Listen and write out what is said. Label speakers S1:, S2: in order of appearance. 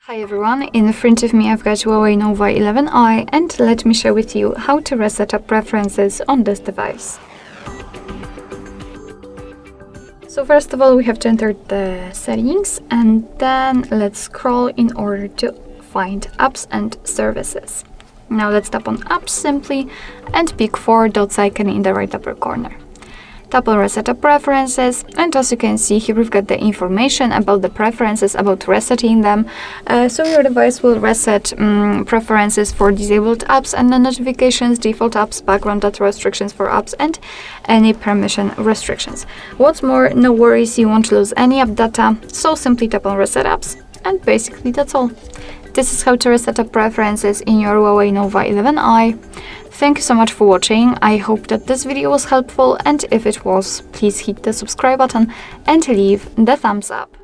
S1: Hi everyone, in front of me I've got HUAWEI Nova 11i and let me share with you how to reset up preferences on this device. So first of all we have to enter the settings and then let's scroll in order to find apps and services. Now let's tap on apps simply and pick 4 dots icon in the right upper corner. Tap on Reset Up Preferences, and as you can see here we've got the information about the preferences, about resetting them. So your device will reset preferences for disabled apps and notifications, default apps, background data restrictions for apps, and any permission restrictions. What's more, no worries, you won't lose any app data, so simply tap on Reset Apps, and basically that's all. This is how to reset up preferences in your HUAWEI Nova 11i. Thank you so much for watching. I hope that this video was helpful, and if it was, please hit the subscribe button and leave the thumbs up.